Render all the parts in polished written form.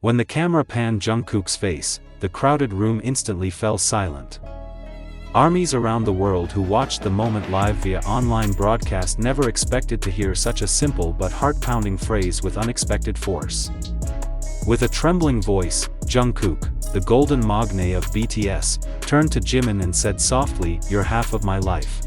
When the camera panned Jungkook's face, the crowded room instantly fell silent. Armies around the world who watched the moment live via online broadcast never expected to hear such a simple but heart-pounding phrase with unexpected force. With a trembling voice, Jungkook, the golden magne of BTS, turned to Jimin and said softly, "You're half of my life."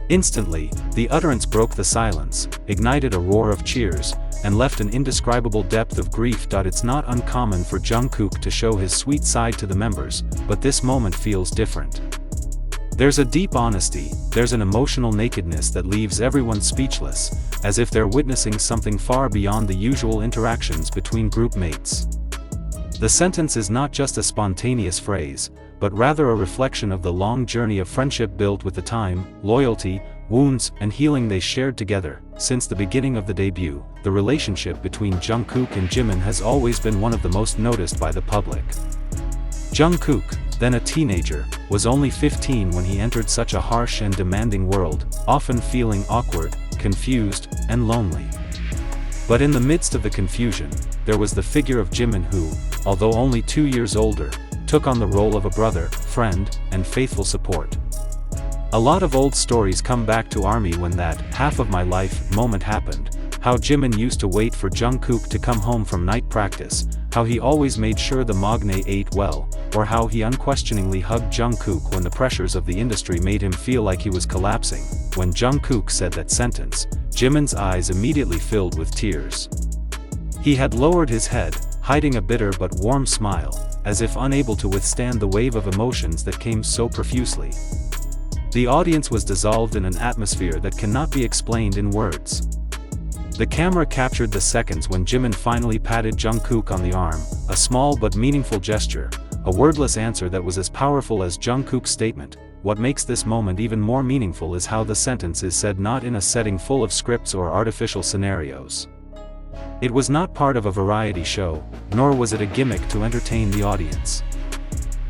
Instantly, the utterance broke the silence, ignited a roar of cheers, and left an indescribable depth of grief. It's not uncommon for Jungkook to show his sweet side to the members, but this moment feels different. There's a deep honesty, there's an emotional nakedness that leaves everyone speechless, as if they're witnessing something far beyond the usual interactions between group mates. The sentence is not just a spontaneous phrase, but rather a reflection of the long journey of friendship built with the time, loyalty, wounds, and healing they shared together. Since the beginning of the debut, the relationship between Jungkook and Jimin has always been one of the most noticed by the public. Jungkook, then a teenager, was only 15 when he entered such a harsh and demanding world, often feeling awkward, confused, and lonely. But in the midst of the confusion, there was the figure of Jimin who, although only 2 years older, took on the role of a brother, friend, and faithful support. A lot of old stories come back to ARMY when that "half of my life" moment happened. How Jimin used to wait for Jungkook to come home from night practice, how he always made sure the magne ate well, or how he unquestioningly hugged Jungkook when the pressures of the industry made him feel like he was collapsing. When Jungkook said that sentence, Jimin's eyes immediately filled with tears. He had lowered his head, hiding a bitter but warm smile, as if unable to withstand the wave of emotions that came so profusely. The audience was dissolved in an atmosphere that cannot be explained in words. The camera captured the seconds when Jimin finally patted Jungkook on the arm, a small but meaningful gesture, a wordless answer that was as powerful as Jungkook's statement. What makes this moment even more meaningful is how the sentence is said not in a setting full of scripts or artificial scenarios. It was not part of a variety show, nor was it a gimmick to entertain the audience.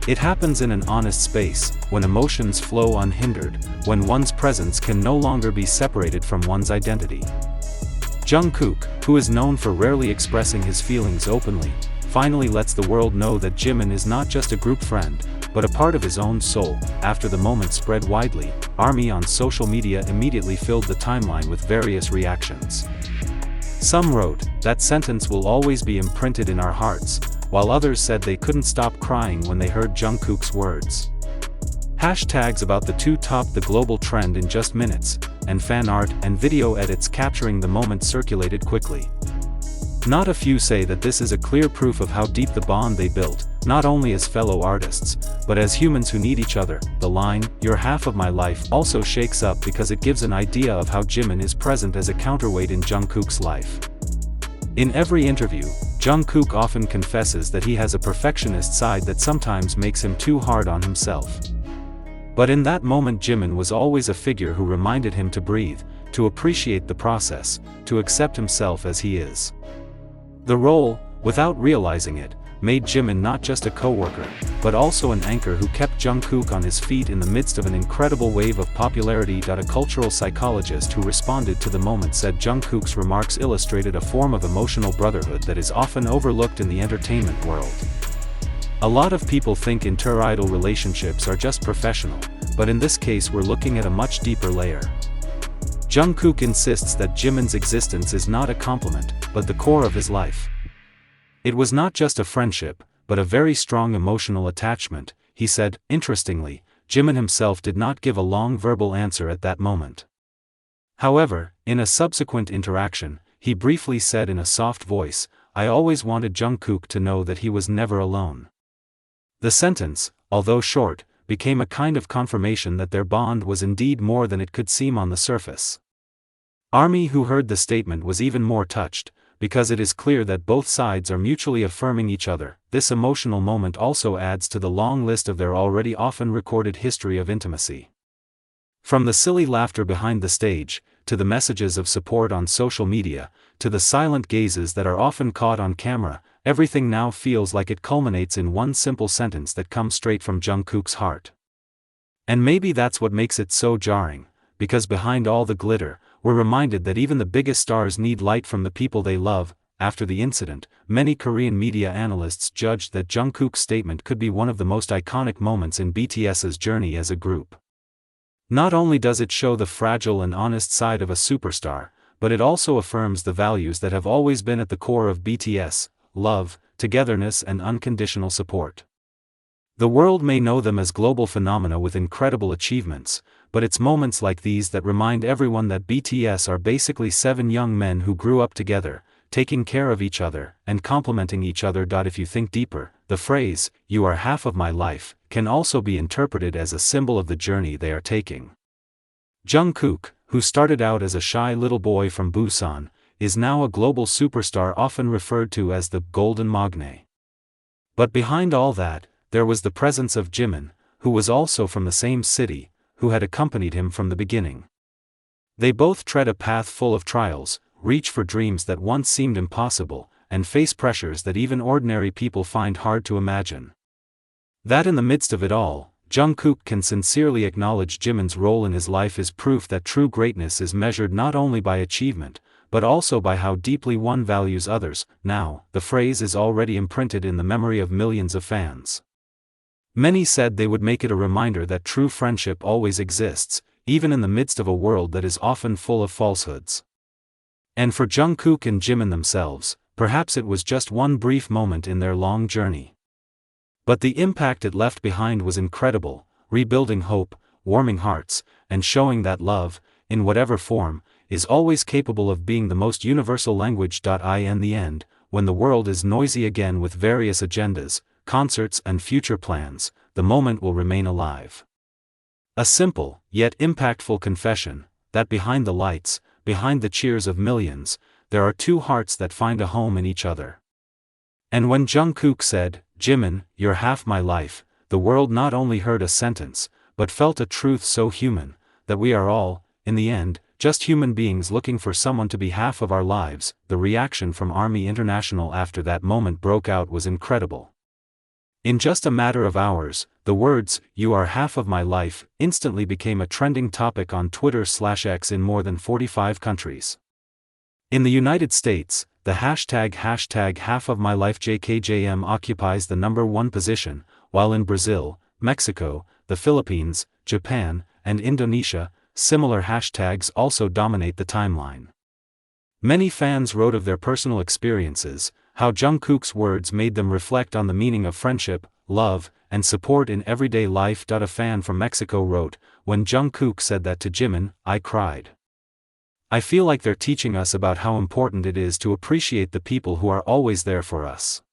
It happens in an honest space, when emotions flow unhindered, when one's presence can no longer be separated from one's identity. Jungkook, who is known for rarely expressing his feelings openly, finally lets the world know that Jimin is not just a group friend, but a part of his own soul. After the moment spread widely, ARMY on social media immediately filled the timeline with various reactions. Some wrote, "That sentence will always be imprinted in our hearts," while others said they couldn't stop crying when they heard Jungkook's words. Hashtags about the two topped the global trend in just minutes, and fan art and video edits capturing the moment circulated quickly. Not a few say that this is a clear proof of how deep the bond they built, not only as fellow artists, but as humans who need each other. The line, "You're half of my life," also shakes up because it gives an idea of how Jimin is present as a counterweight in Jungkook's life. In every interview, Jungkook often confesses that he has a perfectionist side that sometimes makes him too hard on himself. But in that moment Jimin was always a figure who reminded him to breathe, to appreciate the process, to accept himself as he is. The role, without realizing it, made Jimin not just a co-worker, but also an anchor who kept Jungkook on his feet in the midst of an incredible wave of popularity. A cultural psychologist who responded to the moment said Jungkook's remarks illustrated a form of emotional brotherhood that is often overlooked in the entertainment world. A lot of people think inter-idol relationships are just professional, but in this case we're looking at a much deeper layer. Jungkook insists that Jimin's existence is not a compliment, but the core of his life. It was not just a friendship, but a very strong emotional attachment, he said. Interestingly, Jimin himself did not give a long verbal answer at that moment. However, in a subsequent interaction, he briefly said in a soft voice, "I always wanted Jungkook to know that he was never alone." The sentence, although short, became a kind of confirmation that their bond was indeed more than it could seem on the surface. ARMY, who heard the statement, was even more touched, because it is clear that both sides are mutually affirming each other. This emotional moment also adds to the long list of their already often recorded history of intimacy. From the silly laughter behind the stage, to the messages of support on social media, to the silent gazes that are often caught on camera, everything now feels like it culminates in one simple sentence that comes straight from Jungkook's heart. And maybe that's what makes it so jarring, because behind all the glitter, we're reminded that even the biggest stars need light from the people they love. after the incident, many Korean media analysts judged that Jungkook's statement could be one of the most iconic moments in BTS's journey as a group. Not only does it show the fragile and honest side of a superstar, but it also affirms the values that have always been at the core of BTS: love, togetherness, and unconditional support. The world may know them as global phenomena with incredible achievements, but it's moments like these that remind everyone that BTS are basically 7 young men who grew up together, taking care of each other, and complementing each other. If you think deeper, the phrase, "you are half of my life," can also be interpreted as a symbol of the journey they are taking. Jungkook, who started out as a shy little boy from Busan, is now a global superstar often referred to as the Golden Magne. But behind all that, there was the presence of Jimin, who was also from the same city, who had accompanied him from the beginning. They both tread a path full of trials, reach for dreams that once seemed impossible, and face pressures that even ordinary people find hard to imagine. That in the midst of it all, Jungkook can sincerely acknowledge Jimin's role in his life is proof that true greatness is measured not only by achievement, but also by how deeply one values others. Now, the phrase is already imprinted in the memory of millions of fans. Many said they would make it a reminder that true friendship always exists, even in the midst of a world that is often full of falsehoods. And for Jungkook and Jimin themselves, perhaps it was just one brief moment in their long journey. But the impact it left behind was incredible, rebuilding hope, warming hearts, and showing that love, in whatever form, is always capable of being the most universal language. In the end, when the world is noisy again with various agendas, concerts, and future plans, the moment will remain alive. A simple, yet impactful confession, that behind the lights, behind the cheers of millions, there are 2 hearts that find a home in each other. And when Jungkook said, "Jimin, you're half my life," the world not only heard a sentence, but felt a truth so human, that we are all, in the end, just human beings looking for someone to be half of our lives. The reaction from Army International after that moment broke out was incredible. In just a matter of hours, the words, "you are half of my life," instantly became a trending topic on Twitter/X in more than 45 countries. In the United States, the hashtag #halfofmylifejkjm occupies the #1 position, while in Brazil, Mexico, the Philippines, Japan, and Indonesia, similar hashtags also dominate the timeline. Many fans wrote of their personal experiences, how Jungkook's words made them reflect on the meaning of friendship, love, and support in everyday life. A fan from Mexico wrote, "When Jungkook said that to Jimin, I cried. I feel like they're teaching us about how important it is to appreciate the people who are always there for us."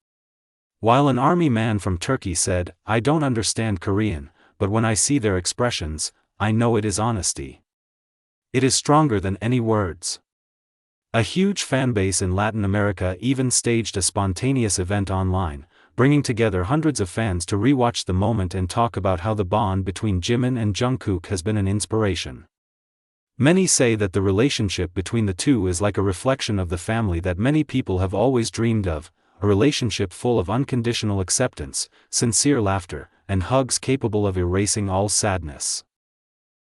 While an army man from Turkey said, "I don't understand Korean, but when I see their expressions, I know it is honesty. It is stronger than any words." A huge fanbase in Latin America even staged a spontaneous event online, bringing together hundreds of fans to rewatch the moment and talk about how the bond between Jimin and Jungkook has been an inspiration. Many say that the relationship between the two is like a reflection of the family that many people have always dreamed of, a relationship full of unconditional acceptance, sincere laughter, and hugs capable of erasing all sadness.